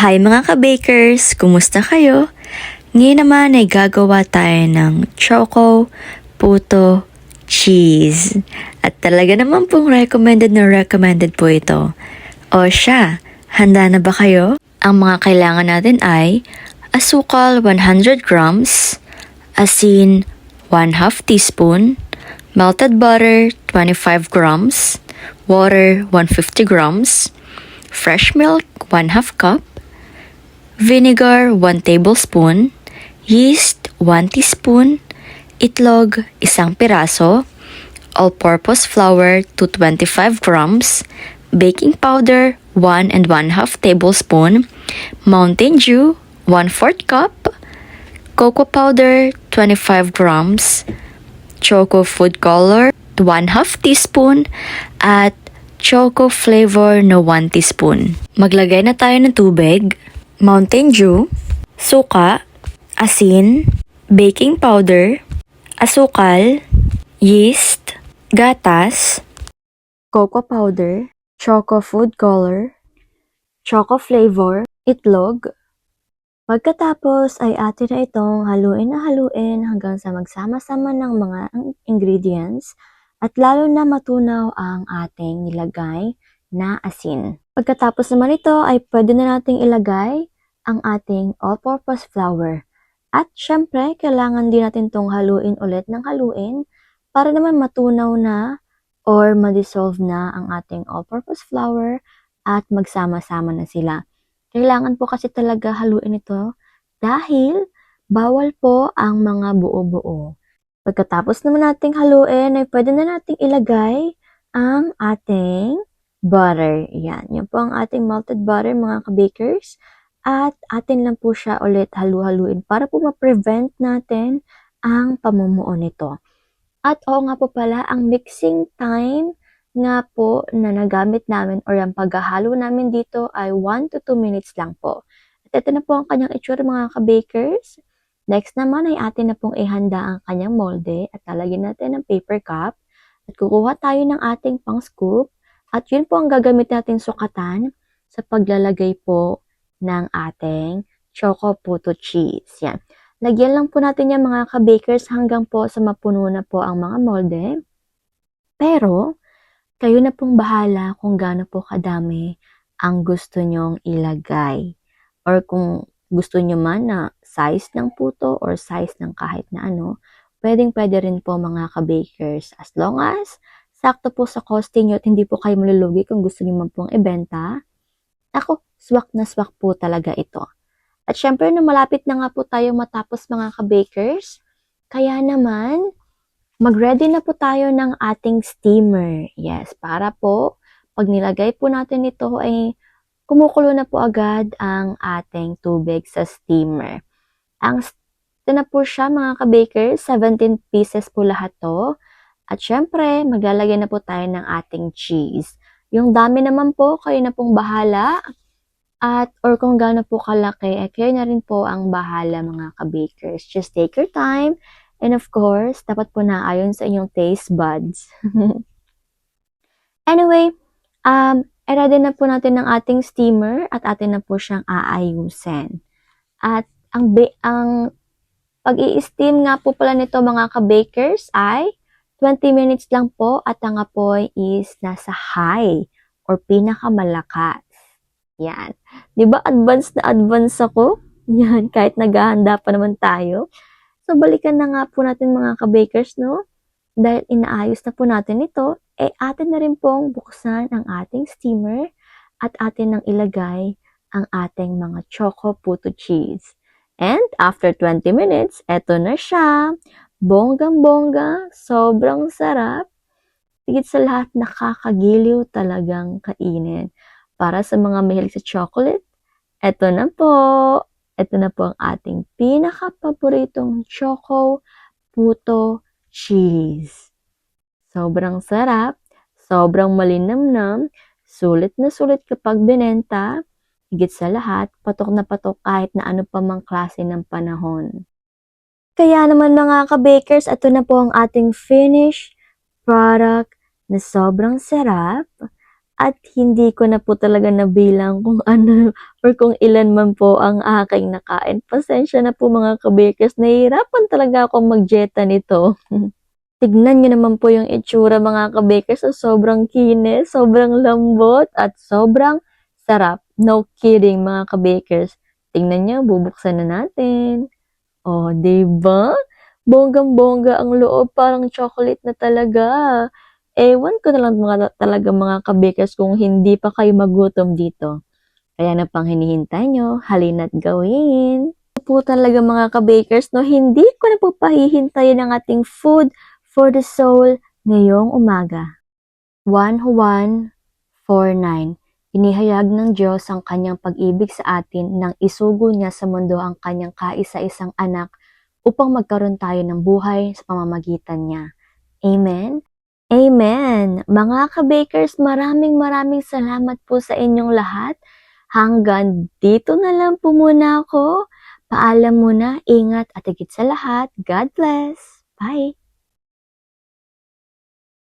Hi mga ka-bakers! Kumusta kayo? Ngayon naman ay gagawa tayo ng choco puto cheese. At talaga naman pong recommended po ito. O siya, handa na ba kayo? Ang mga kailangan natin ay asukal 100 grams, asin 1/2 teaspoon, melted butter 25 grams, water 150 grams, fresh milk 1/2 cup, vinegar 1 tablespoon, yeast 1 teaspoon, itlog 1 piraso, all-purpose flour 225 grams, baking powder 1 and 1/2 tablespoon, Mountain Dew 1/4 cup, cocoa powder 25 grams, choco food color 1/2 teaspoon, at choco flavor na 1 teaspoon. Maglagay na tayo ng tubig, Mountain Dew, suka, asin, baking powder, asukal, yeast, gatas, cocoa powder, choco food color, choco flavor, itlog. Pagkatapos ay atin na itong haluin hanggang sa magsama-sama ng mga ingredients at lalo na matunaw ang ating nilagay na asin. Pagkatapos naman ito ay pwede na nating ilagay ang ating all-purpose flour. At syempre, kailangan din natin itong haluin ulit ng haluin para naman matunaw na or ma-dissolve na ang ating all-purpose flour at magsama-sama na sila. Kailangan po kasi talaga haluin ito dahil bawal po ang mga buo-buo. Pagkatapos naman nating haluin ay pwede na nating ilagay ang ating butter. Yan po ang ating melted butter mga ka-bakers. At atin lang po siya ulit halu-haluin para po ma-prevent natin ang pamumuo nito. At oo nga po pala, ang mixing time nga po na nagamit namin or ang paghahalo namin dito ay 1 to 2 minutes lang po. At ito na po ang kanyang itsura mga ka-bakers. Next naman ay atin na pong ihanda ang kanyang molde at lalagyan natin ng paper cup. At kukuha tayo ng ating pang scoop. At yun po ang gagamit natin sukatan sa paglalagay po ng ating choco puto cheese. Yan. Lagyan lang po natin yan mga ka-bakers hanggang po sa mapuno na po ang mga molde. Pero, kayo na pong bahala kung gaano po kadami ang gusto nyong ilagay. Or kung gusto nyo man na size ng puto or size ng kahit na ano, pwedeng-pwede rin po mga ka-bakers. As long as sakto po sa costing nyo at hindi po kayo malulugi kung gusto nyo man pong ibenta. Ako, swak na swak po talaga ito. At syempre, na malapit na nga po tayo matapos mga ka-bakers, kaya naman, mag-ready na po tayo ng ating steamer. Yes, para po, pag nilagay po natin ito ay kumukulo na po agad ang ating tubig sa steamer. Ito na po siya mga ka-bakers, 17 pieces po lahat to. At syempre, maglalagay na po tayo ng ating cheese. Yung dami naman po, kayo na pong bahala. At or kung gaano po kalaki, kayo na rin po ang bahala mga ka-bakers. Just take your time. And of course, dapat po naayon sa inyong taste buds. Anyway, ready na po natin ng ating steamer at atin na po siyang aayusin. At ang pag-i-steam nga po pala nito mga ka-bakers ay 20 minutes lang po at ang apoy is nasa high or pinakamalakas. Yan. Di ba advance na advance ako? Yan, kahit naghahanda pa naman tayo. So, balikan na nga po natin mga ka-bakers, no? Dahil inaayos na po natin ito, atin na rin pong buksan ang ating steamer at atin nang ilagay ang ating mga choco puto cheese. And after 20 minutes, eto na siya. Bonggang-bongga, sobrang sarap. Higit sa lahat, nakakagiliw talagang kainin. Para sa mga mahilig sa chocolate, eto na po. Ito na po ang ating pinaka-paboritong choco puto cheese. Sobrang sarap, sobrang malinamnam, sulit na sulit kapag binenta, higit sa lahat, patok na patok kahit na ano pa mang klase ng panahon. Kaya naman mga ka-bakers, ito na po ang ating finished product na sobrang sarap. at hindi ko na po talaga nabilang kung ano or kung ilan man po ang aking nakain. Pasensya na po mga kabakers, nahihirapan talaga akong mag-dieta nito. Tignan niyo naman po yung itsura mga kabakers, so sobrang kinis, sobrang lambot, at sobrang sarap. No kidding mga kabakers. Tingnan niyo, bubuksan na natin. Oh, 'di ba? Bonggang-bongga ang loob, parang chocolate na talaga. Ewan ko na lang talaga mga kabakers kung hindi pa kayo magutom dito. Kaya na pang hinihintay nyo, halina't gawin. Ito po talaga mga kabakers, no, hindi ko na po pahihintayin ang ating food for the soul ngayong umaga. 1 Juan 4:9. Inihayag ng Diyos ang kanyang pag-ibig sa atin nang isugo niya sa mundo ang kanyang kaisa-isang anak upang magkaroon tayo ng buhay sa pamamagitan niya. Amen? Amen! Mga kabakers, maraming salamat po sa inyong lahat. Hanggang dito na lang po muna ako. Paalam muna, ingat at higit sa lahat, God bless. Bye!